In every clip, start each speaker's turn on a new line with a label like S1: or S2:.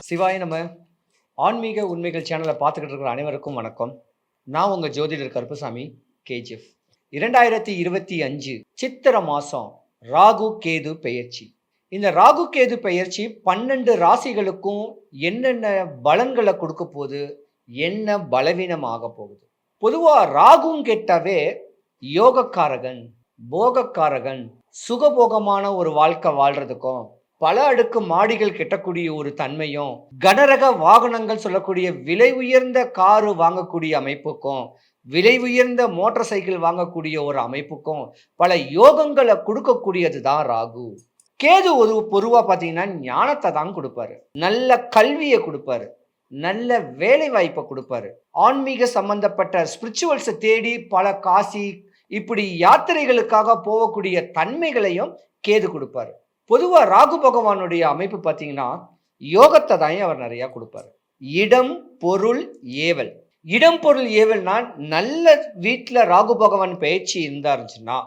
S1: சிவாய நம்ம ஆன்மீக உண்மைகள் சேனலை பார்த்துக்கிட்டு இருக்கிற அனைவருக்கும் வணக்கம். நான் உங்கள் ஜோதிடர் கருப்பசாமி கேஜிஎஃப். 2025 சித்திர மாதம் ராகு கேது பெயர்ச்சி. இந்த ராகு கேது பெயர்ச்சி 12 ராசிகளுக்கும் என்னென்ன பலன்களை கொடுக்க போகுது, என்ன பலவீனம் ஆக போகுது. பொதுவாக ராகுன்னு கேட்டாவே யோகக்காரகன், போகக்காரகன், சுகபோகமான ஒரு வாழ்க்கை வாழ்றதுக்கும், பல அடுக்கு மாடிகள் கெட்டக்கூடிய ஒரு தன்மையும், கனரக வாகனங்கள் சொல்லக்கூடிய விலை உயர்ந்த காரு வாங்கக்கூடிய அமைப்புக்கும், விலை உயர்ந்த மோட்டார் சைக்கிள் வாங்கக்கூடிய ஒரு அமைப்புக்கும் பல யோகங்களை கொடுக்கக்கூடியது தான் ராகு. கேது ஒரு பொதுவாக பார்த்தீங்கன்னா ஞானத்தை தான் கொடுப்பாரு, நல்ல கல்வியை கொடுப்பாரு, நல்ல வேலை வாய்ப்பை கொடுப்பாரு, ஆன்மீக சம்பந்தப்பட்ட ஸ்பிரிச்சுவல்ஸை தேடி பல காசி இப்படி யாத்திரைகளுக்காக போகக்கூடிய தன்மைகளையும் கேது கொடுப்பாரு. பொதுவாக ராகு பகவானுடைய அமைப்பு பார்த்தீங்கன்னா யோகத்தை தான் அவர் நிறையா கொடுப்பாரு. இடம் பொருள் ஏவல். இடம் பொருள் ஏவல்னா நல்ல வீட்டில் ராகு பகவான் பயிற்சி இருந்தாருச்சுன்னா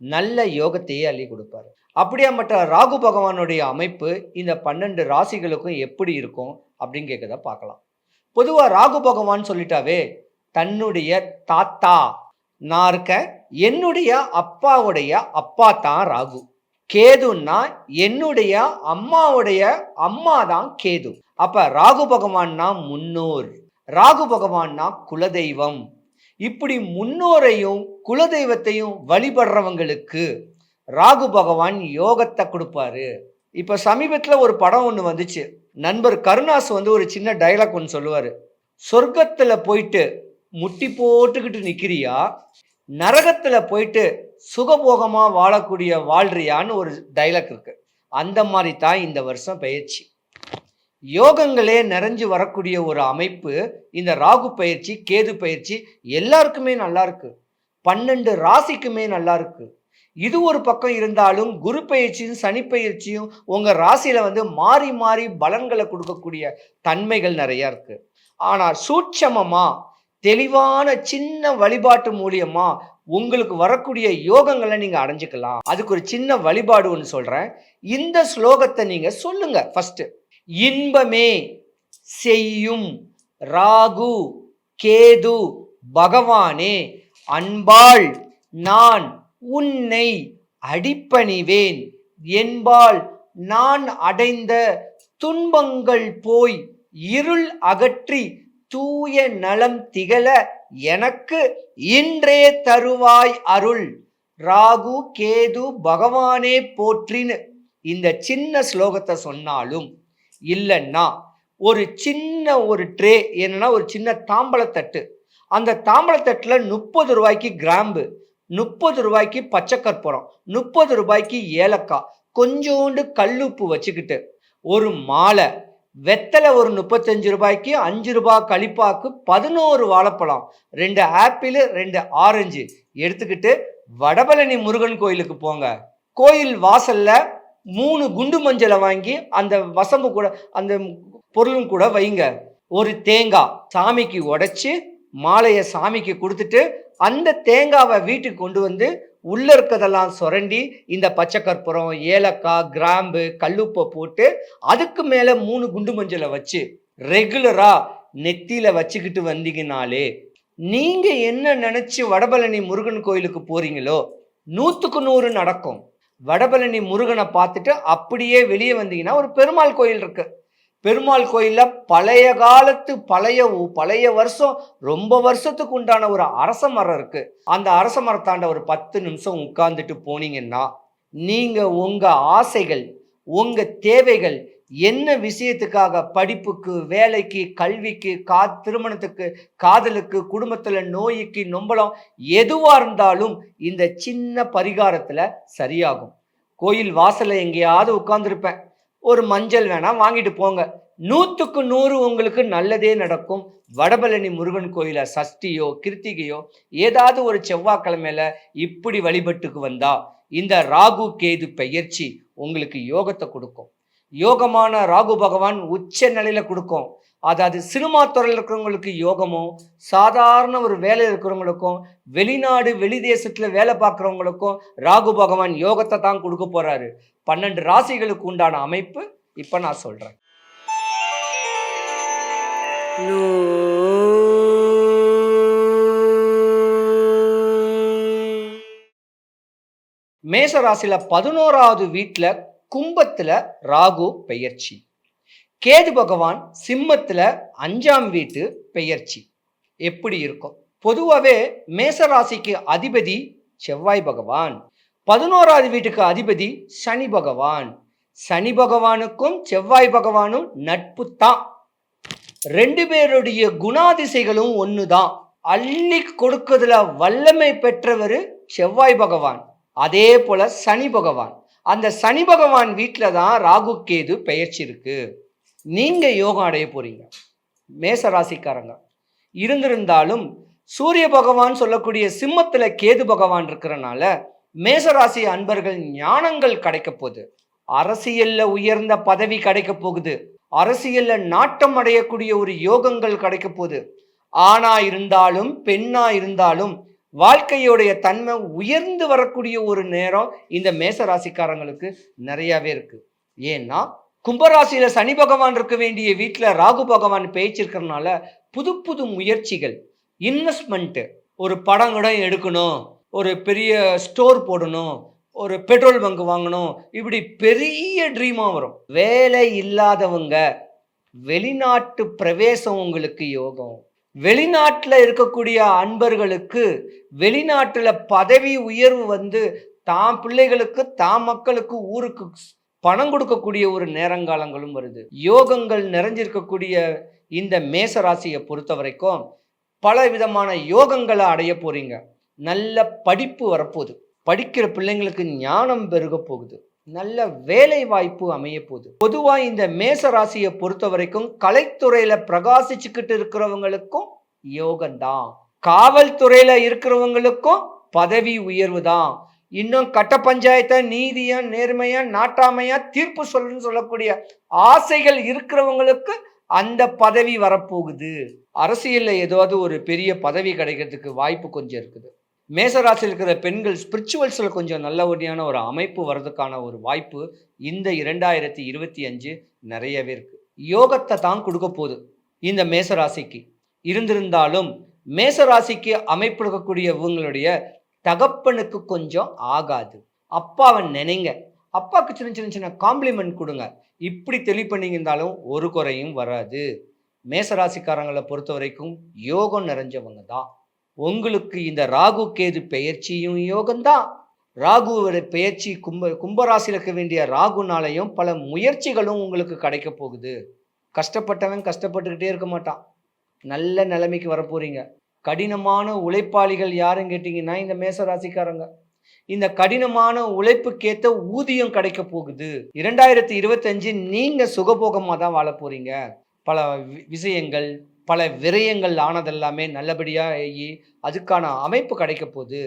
S1: நல்ல யோகத்தையே அள்ளி கொடுப்பாரு. அப்படியாப்பட்ட ராகு பகவானுடைய அமைப்பு இந்த 12 ராசிகளுக்கும் எப்படி இருக்கும் அப்படின்னு கேட்கறத பார்க்கலாம். பொதுவாக ராகு பகவான் சொல்லிட்டாவே தன்னுடைய தாத்தா நான் இருக்க, என்னுடைய அப்பாவுடைய அப்பா தான் ராகு. கேதுன்னா என்னுடைய அம்மாவுடைய அம்மா தான் கேது. அப்ப ராகு பகவான்னா முன்னோர், ராகு பகவான்னா குலதெய்வம். இப்படி முன்னோரையும் குலதெய்வத்தையும் வழிபடுறவங்களுக்கு ராகு பகவான் யோகத்தை கொடுப்பாரு. இப்ப சமீபத்துல ஒரு படம் ஒண்ணு வந்துச்சு. நண்பர் கருணாஸ் ஒரு சின்ன டைலாக் ஒன்று சொல்லுவாரு. சொர்க்கத்துல போயிட்டு முட்டி போட்டுக்கிட்டு நிக்கிறியா, நரகத்துல போயிட்டு சுகபோகமா வாழக்கூடிய வாழ்றியான்னு ஒரு டைலாக் இருக்கு. அந்த மாதிரி தான் இந்த வருஷம் பயிற்சி. யோகங்களே நிறைஞ்சு வரக்கூடிய ஒரு அமைப்பு இந்த ராகு பயிற்சி, கேது பயிற்சி எல்லாருக்குமே நல்லா இருக்கு. 12 ராசிக்குமே நல்லா இருக்கு. இது ஒரு பக்கம் இருந்தாலும் குரு பயிற்சியும் சனி பயிற்சியும் உங்க ராசியில மாறி மாறி பலன்களை கொடுக்கக்கூடிய தன்மைகள் நிறைய இருக்கு. ஆனா சூட்சமமா தெளிவான சின்ன வழிபாட்டு மூலியமா உங்களுக்கு வரக்கூடிய யோகங்களை நீங்க அடைஞ்சுக்கலாம். அதுக்கு ஒரு சின்ன வழிபாடு ஒன்று சொல்றேன். இந்த ஸ்லோகத்தை நீங்க சொல்லுங்க. ஃபர்ஸ்ட், இன்பமே செய்யும் ராகு கேது பகவானே, அன்பால் நான் உன்னை அடிப்பணிவேன், என்பால் நான் அடைந்த துன்பங்கள் போய் இருள் அகற்றி தூய நலம் திகழ எனக்கு இன்றே தருவாய் அருள், ராகு கேது பகவானே போற்றின்னு இந்த சின்ன ஸ்லோகத்தை சொன்னாலும், இல்லைன்னா ஒரு சின்ன ஒரு ட்ரே, என்னன்னா ஒரு சின்ன தாம்பளத்தட்டு, அந்த தாம்பளத்தட்டுல 30 ரூபாய்க்கு கிராம்பு, 30 ரூபாய்க்கு பச்சை கற்பூரம், 30 ரூபாய்க்கு ஏலக்காய், கொஞ்சோண்டு கல்லுப்பு வச்சுக்கிட்டு ஒரு மாலை, வெத்தலை ஒரு 35 ரூபாய்க்கு, 5 ரூபாய் களிப்பாக்கு, 11 வாழைப்பழம், 2 ஆப்பிள், 2 ஆரஞ்சு எடுத்துக்கிட்டு வடபழனி முருகன் கோயிலுக்கு போங்க. கோயில் வாசல்ல 3 குண்டு மஞ்சளை வாங்கி அந்த வசம்பு கூட அந்த பொருளும் கூட வைங்க. ஒரு தேங்காய் சாமிக்கு உடைச்சு மாலையை சாமிக்கு கொடுத்துட்டு அந்த தேங்காவை வீட்டுக்கு கொண்டு உள்ள இருக்கதெல்லாம் சுரண்டி இந்த பச்சை கற்பூரம், ஏலக்காய், கிராம்பு, கல்லுப்பை போட்டு அதுக்கு மேல 3 குண்டு மஞ்சளை வச்சு ரெகுலரா நெத்தியில வச்சுக்கிட்டு வந்தீங்கனாலே நீங்க என்ன நினைச்சு வடபழனி முருகன் கோயிலுக்கு போறீங்களோ 100க்கு 100 நடக்கும். வடபழனி முருகனை பார்த்துட்டு அப்படியே வெளியே வந்தீங்கன்னா ஒரு பெருமாள் கோயில் இருக்கு. பெருமாள் கோயில்ல பழைய காலத்து பழைய வருஷம், ரொம்ப வருஷத்துக்கு உண்டான ஒரு அரச மரம் இருக்கு. அந்த அரச மரத்தாண்ட ஒரு 10 நிமிஷம் உட்கார்ந்துட்டு போனீங்கன்னா நீங்க உங்க ஆசைகள், உங்க தேவைகள், என்ன விஷயத்துக்காக, படிப்புக்கு, வேலைக்கு, கல்விக்கு, திருமணத்துக்கு, காதலுக்கு, குடும்பத்துல நோய்க்கு, நொம்பலம் எதுவா இருந்தாலும் இந்த சின்ன பரிகாரத்துல சரியாகும். கோயில் வாசல்ல எங்கேயாவது உட்கார்ந்துருப்பேன், ஒரு மஞ்சள் வேணா வாங்கிட்டு போங்க, 100க்கு 100 உங்களுக்கு நல்லதே நடக்கும். வடபழனி முருகன் கோயில சஷ்டியோ கிருத்திகையோ ஏதாவது ஒரு செவ்வாய்க்கிழமையில இப்படி வழிபட்டுக்கு வந்தா இந்த ராகு கேது பெயர்ச்சி உங்களுக்கு யோகத்தை கொடுக்கும். யோகமான ராகு பகவான் உச்ச நிலையில கொடுக்கும். அதாவது சினிமா துறையில் இருக்கிறவங்களுக்கு யோகமும், சாதாரண ஒரு வேலையில் இருக்கிறவங்களுக்கும், வெளிநாடு வெளி தேசத்துல வேலை பார்க்குறவங்களுக்கும் ராகு பகவான் யோகத்தை தான் கொடுக்க போறாரு. 12 ராசிகளுக்கு உண்டான அமைப்பு இப்ப நான் சொல்றேன். மேச ராசியில 11வது வீட்டுல கும்பத்துல ராகு பெயர்ச்சி. கேது பகவான் சிம்மத்துல 5ஆம் வீட்டு பெயர்ச்சி. எப்படி இருக்கும்? பொதுவாகவே மேச ராசிக்கு அதிபதி செவ்வாய் பகவான், 11வது வீட்டுக்கு அதிபதி சனி பகவான். சனி பகவானுக்கும் செவ்வாய் பகவானும் நட்பு தான். 2 பேருடைய குணாதிசைகளும் ஒண்ணுதான். அள்ளி கொடுக்கிறதுல வல்லமை பெற்றவர் செவ்வாய் பகவான், அதே போல சனி பகவான். அந்த சனி பகவான் வீட்டில தான் ராகு கேது பெயர்ச்சி இருக்கு. நீங்க யோகம் அடைய போறீங்க மேச ராசிக்காரங்க. இருந்திருந்தாலும் சூரிய பகவான் சொல்லக்கூடிய சிம்மத்துல கேது பகவான் இருக்கிறனால மேசராசி அன்பர்கள் ஞானங்கள் கிடைக்க போகுது. அரசியல்ல உயர்ந்த பதவி கிடைக்க போகுது. அரசியல்ல நாட்டம் அடையக்கூடிய ஒரு யோகங்கள் கிடைக்க போகுது. ஆணா இருந்தாலும் பெண்ணா இருந்தாலும் வாழ்க்கையோடைய தன்மை உயர்ந்து வரக்கூடிய ஒரு நேரம் இந்த மேச ராசிக்காரங்களுக்கு நிறையவே இருக்கு. ஏன்னா கும்பராசியில சனி பகவான் இருக்க வேண்டிய வீட்டுல ராகு பகவான் பேச்சிருக்கிறதுனால புது புது முயற்சிகள், இன்வெஸ்ட்மெண்ட், ஒரு படம் கூட எடுக்கணும், ஒரு பெரிய ஸ்டோர் போடணும், ஒரு பெட்ரோல் பங்க் வாங்கணும், இப்படி பெரிய ட்ரீமா வரும். வேலை இல்லாதவங்க வெளிநாட்டு பிரவேசம் உங்களுக்கு யோகம். வெளிநாட்டில் இருக்கக்கூடிய அன்பர்களுக்கு வெளிநாட்டுல பதவி உயர்வு வந்து தாம் பிள்ளைகளுக்கு தாம் மக்களுக்கு ஊருக்கு பணம் கொடுக்கக்கூடிய ஒரு நேரங்காலங்களும் வருது. யோகங்கள் நிறைஞ்சிருக்கக்கூடிய இந்த மேச ராசியை பொறுத்த வரைக்கும் பல விதமான யோகங்களை அடைய போறீங்க. நல்ல படிப்பு வரப்போகுது. படிக்கிற பிள்ளைங்களுக்கு ஞானம் பெருக போகுது. நல்ல வேலை வாய்ப்பு அமைய போகுது. பொதுவா இந்த மேச ராசியை பொறுத்த வரைக்கும் கலைத்துறையில பிரகாசிச்சுக்கிட்டு இருக்கிறவங்களுக்கும் யோகம்தான். காவல்துறையில இருக்கிறவங்களுக்கும் பதவி உயர்வு தான். இன்னும் கட்ட பஞ்சாயத்தை நீதியா நேர்மையா நாட்டாமையா தீர்ப்பு சொல்லக்கூடிய ஆசைகள் இருக்கிறவங்களுக்கு அந்த பதவி வரப்போகுது. அரசியல்ல ஏதாவது ஒரு பெரிய பதவி கிடைக்கிறதுக்கு வாய்ப்பு கொஞ்சம் இருக்குது. மேசராசியில் இருக்கிற பெண்கள் ஸ்பிரிச்சுவல்ஸ்ல கொஞ்சம் நல்லபடியான ஒரு அமைப்பு வர்றதுக்கான ஒரு வாய்ப்பு இந்த 2025 நிறையவே இருக்கு. யோகத்தை தான் கொடுக்க போகுது இந்த மேசராசிக்கு. இருந்திருந்தாலும் மேசராசிக்கு அமைப்பு இருக்கக்கூடிய இவங்களுடைய தகப்பனுக்கு கொஞ்சம் ஆகாது. அப்பாவை நினைங்க, அப்பாவுக்கு சின்ன சின்ன சின்ன காம்ப்ளிமெண்ட் கொடுங்க. இப்படி தெளிவு பண்ணியிருந்தாலும் ஒரு குறையும் வராது. மேசராசிக்காரங்களை பொறுத்த வரைக்கும் யோகம் நிறைஞ்சவங்க தான். உங்களுக்கு இந்த ராகு கேது பெயர்ச்சியும் யோகம்தான். ராகுவோட பெயர்ச்சி கும்பராசியில் இருக்க வேண்டிய ராகுனாலையும் பல முயற்சிகளும் உங்களுக்கு கிடைக்க போகுது. கஷ்டப்பட்டவன் கஷ்டப்பட்டுக்கிட்டே இருக்க மாட்டான். நல்ல நிலைமைக்கு வரப்போறீங்க. கடினமான உழைப்பாளிகள் யாருன்னு கேட்டீங்கன்னா இந்த மேச ராசிக்காரங்க. இந்த கடினமான உழைப்புக்கேற்ற ஊதியம் கிடைக்க போகுது. 2025 நீங்க சுகபோகமா தான் வாழ போறீங்க. பல விஷயங்கள், பல விரயங்கள் ஆனதெல்லாமே நல்லபடியா ஆகி அதுக்கான அமைப்பு கிடைக்க போகுது.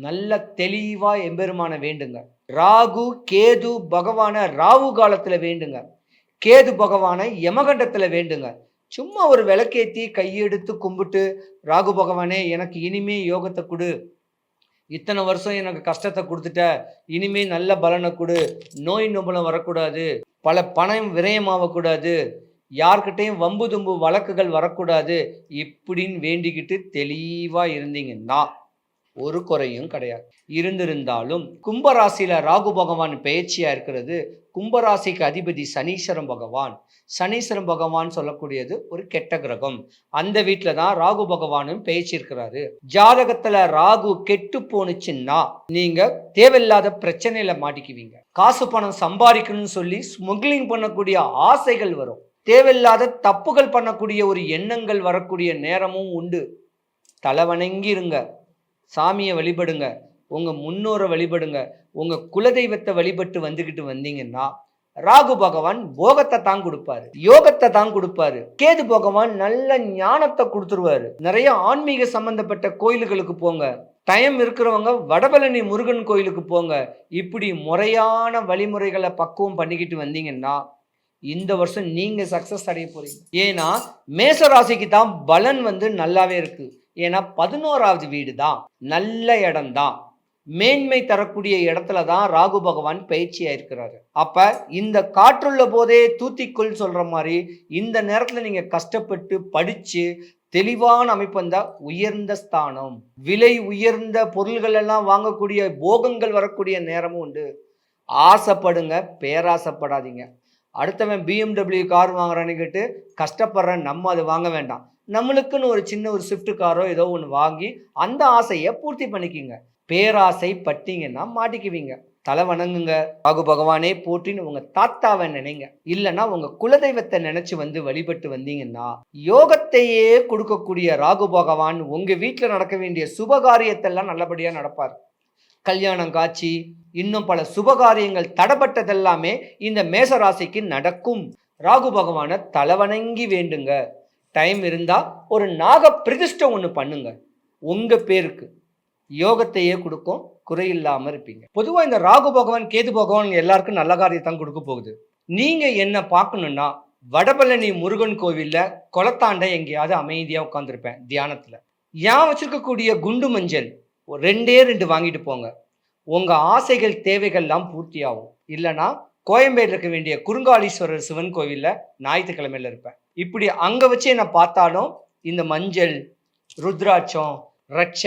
S1: நல்ல தெளிவா எம்பெருமான வேண்டுங்க. ராகு கேது பகவான ராகு காலத்துல வேண்டுங்க. கேது பகவானை யமகண்டத்துல வேண்டுங்க. சும்மா ஒரு விளக்கேத்தி கையெடுத்து கும்பிட்டு, ராகு பகவானே எனக்கு இனிமே யோகத்தை கொடு, இத்தனை வருஷம் எனக்கு கஷ்டத்தை கொடுத்துட்ட, இனிமே நல்ல பலனை கொடு, நோய் நொம்பலம் வரக்கூடாது, பல பணம் விரயமாகக்கூடாது, யார்கிட்டையும் வம்பு தும்பு வழக்குகள் வரக்கூடாது, இப்படின்னு வேண்டிக்கிட்டு தெளிவா இருந்தீங்கன்னா ஒரு குறையும் கிடையாது. இருந்திருந்தாலும் கும்பராசியில ராகு பகவான் பெயர்ச்சியா இருக்கிறது. கும்பராசிக்கு அதிபதி சனீஸ்வரன் பகவான். சனீஸ்வரன் பகவான் சொல்லக்கூடியது ஒரு கெட்ட கிரகம். அந்த வீட்டுல தான் ராகு பகவானும் பெயர்ச்சி இருக்கிறாரு. ஜாதகத்துல ராகு கெட்டு போனுச்சுன்னா நீங்க தேவையில்லாத பிரச்சனையில மாட்டிக்குவீங்க. காசு பணம் சம்பாதிக்கணும்னு சொல்லி ஸ்மக்லிங் பண்ணக்கூடிய ஆசைகள் வரும். தேவையில்லாத தப்புகள் பண்ணக்கூடிய ஒரு எண்ணங்கள் வரக்கூடிய நேரமும் உண்டு. தலை வணங்கி இருங்க, சாமியை வழிபடுங்க, உங்க முன்னோரை வழிபடுங்க, உங்க குலதெய்வத்தை வழிபட்டு வந்துகிட்டு வந்தீங்கன்னா ராகு பகவான் போகத்தை தான் கொடுப்பாரு, யோகத்தை தான் கொடுப்பாரு. கேது பகவான் நல்ல ஞானத்தை கொடுத்துருவாரு. நிறைய ஆன்மீக சம்பந்தப்பட்ட கோயில்களுக்கு போங்க. டைம் இருக்கிறவங்க வடபழனி முருகன் கோயிலுக்கு போங்க. இப்படி முறையான வழிமுறைகளை பக்குவம் பண்ணிக்கிட்டு வந்தீங்கன்னா இந்த வருஷம் நீங்க சக்சஸ் அடைய போறீங்க. ஏன்னா மேச ராசிக்கு தான் பலன் நல்லாவே இருக்கு. ஏன்னா 11வது வீடு தான், நல்ல இடம் தான், மேன்மை தரக்கூடிய இடத்துல தான் ராகு பகவான் பயிற்சியா இருக்கிறாரு. அப்ப இந்த காற்றுள்ள போதே தூத்திக்குள் சொல்ற மாதிரி இந்த நேரத்துல நீங்க கஷ்டப்பட்டு படிச்சு தெளிவான அமைப்பு வந்தா உயர்ந்த ஸ்தானம், விலை உயர்ந்த பொருள்கள் எல்லாம் வாங்கக்கூடிய போகங்கள் வரக்கூடிய நேரமும் உண்டு. ஆசைப்படுங்க, பேராசைப்படாதீங்க. அடுத்தவன் BMW கார் வாங்குறான்னு கேட்டு கஷ்டப்படுறேன், நம்ம அது வாங்க வேண்டாம். நம்மளுக்குன்னு ஒரு சின்ன ஒரு ஸ்விஃப்ட் காரோ ஏதோ ஒன்று வாங்கி அந்த ஆசையை பூர்த்தி பண்ணிக்கிங்க. பேராசை பட்டீங்கன்னா மாட்டிக்குவீங்க. தலை வணங்குங்க, ராகு பகவானே போற்றின்னு உங்க தாத்தாவை நினைங்க. இல்லைன்னா உங்க குலதெய்வத்தை நினைச்சு வழிபட்டு வந்தீங்கன்னா யோகத்தையே கொடுக்கக்கூடிய ராகு பகவான் உங்க வீட்டில் நடக்க வேண்டிய சுபகாரியத்தெல்லாம் நல்லபடியா நடப்பார். கல்யாணம் காட்சி இன்னும் பல சுபகாரியங்கள் தடப்பட்டதெல்லாமே இந்த மேசராசிக்கு நடக்கும். ராகு பகவானை தலைவணங்கி வேண்டுங்க. டைம் இருந்தா ஒரு நாக பிரதிஷ்டை ஒன்று பண்ணுங்க. உங்க பேருக்கு யோகத்தையே கொடுக்கும், குறையில்லாம இருப்பீங்க. பொதுவா இந்த ராகு பகவான் கேது பகவான் எல்லாருக்கும் நல்ல காரியத்தான் கொடுக்க போகுது. நீங்க என்ன பார்க்கணும்னா வடபழனி முருகன் கோவில்ல குளத்தாண்ட எங்கேயாவது அமைதியா உட்காந்துருப்பேன் தியானத்துல. ஏன் வச்சிருக்கக்கூடிய குண்டு மஞ்சள் 2 வாங்கிட்டு போங்க. உங்க ஆசைகள் தேவைகள்லாம் பூர்த்தி ஆகும். இல்லைன்னா கோயம்பேடு இருக்க வேண்டிய குறுங்காலீஸ்வரர் சிவன் கோவில்ல ஞாயிற்றுக்கிழமையில இருப்பேன். இப்படி அங்க வச்சு என்ன பார்த்தாலும் இந்த மஞ்சள், ருத்ராட்சம், ரட்ச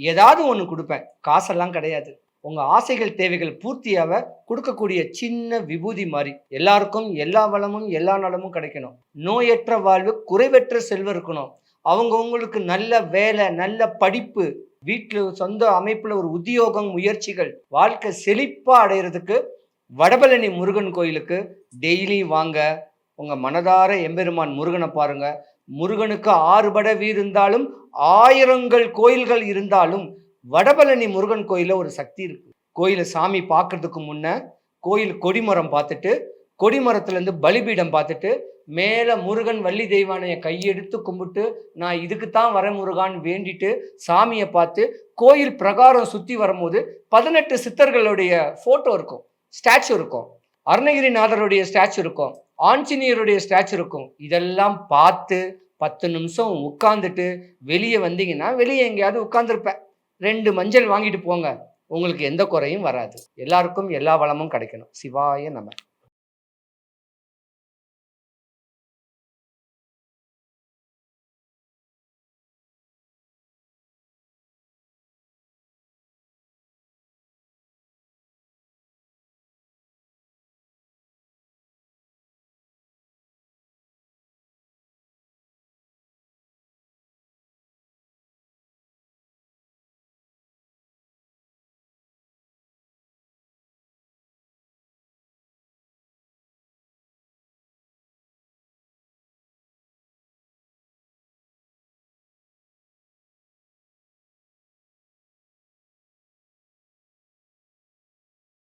S1: ஏதாவது ஒன்று கொடுப்பேன். காசெல்லாம் கிடையாது. உங்க ஆசைகள் தேவைகள் பூர்த்தியாவ கொடுக்கக்கூடிய சின்ன விபூதி மாதிரி. எல்லாருக்கும் எல்லா வளமும் எல்லா நலமும் கிடைக்கணும். நோயற்ற வாழ்வு, குறைவற்ற செல்வம் இருக்கணும். அவங்களுக்கு நல்ல வேலை, நல்ல படிப்பு, வீட்டில் சொந்த அமைப்புல ஒரு உத்தியோகம், முயற்சிகள், வாழ்க்கை செழிப்பா அடைகிறதுக்கு வடபழனி முருகன் கோயிலுக்கு டெய்லி வாங்க. உங்க மனதார எம்பெருமான் முருகனை பாருங்க. முருகனுக்கு 6 படை வீடு இருந்தாலும் 1000 கோயில்கள் இருந்தாலும் வடபழனி முருகன் கோயில ஒரு சக்தி இருக்கு. கோயில சாமி பார்க்கறதுக்கு முன்ன கோயில் கொடிமரம் பார்த்துட்டு, கொடிமரத்துல இருந்து பலிபீடம் பார்த்துட்டு, மேல முருகன் வள்ளி தெய்வானைய கையெடுத்து கும்பிட்டு நான் இதுக்குத்தான் வர முருகான்னு வேண்டிட்டு சாமியை பார்த்து கோயில் பிரகாரம் சுத்தி வரும்போது 18 சித்தர்களுடைய போட்டோ இருக்கும், ஸ்டாச்சு இருக்கும், அருணகிரிநாதருடைய ஸ்டாச்சு இருக்கும், ஆஞ்சநேயருடைய ஸ்டாச்சு இருக்கும். இதெல்லாம் பார்த்து 10 நிமிஷம் உட்கார்ந்துட்டு வெளியே வந்தீங்கன்னா, வெளியே எங்கேயாவது உட்கார்ந்துருப்பேன். 2 மஞ்சள் வாங்கிட்டு போங்க. உங்களுக்கு எந்த குறையும் வராது. எல்லாருக்கும் எல்லா வளமும் கிடைக்கணும். சிவாய நம.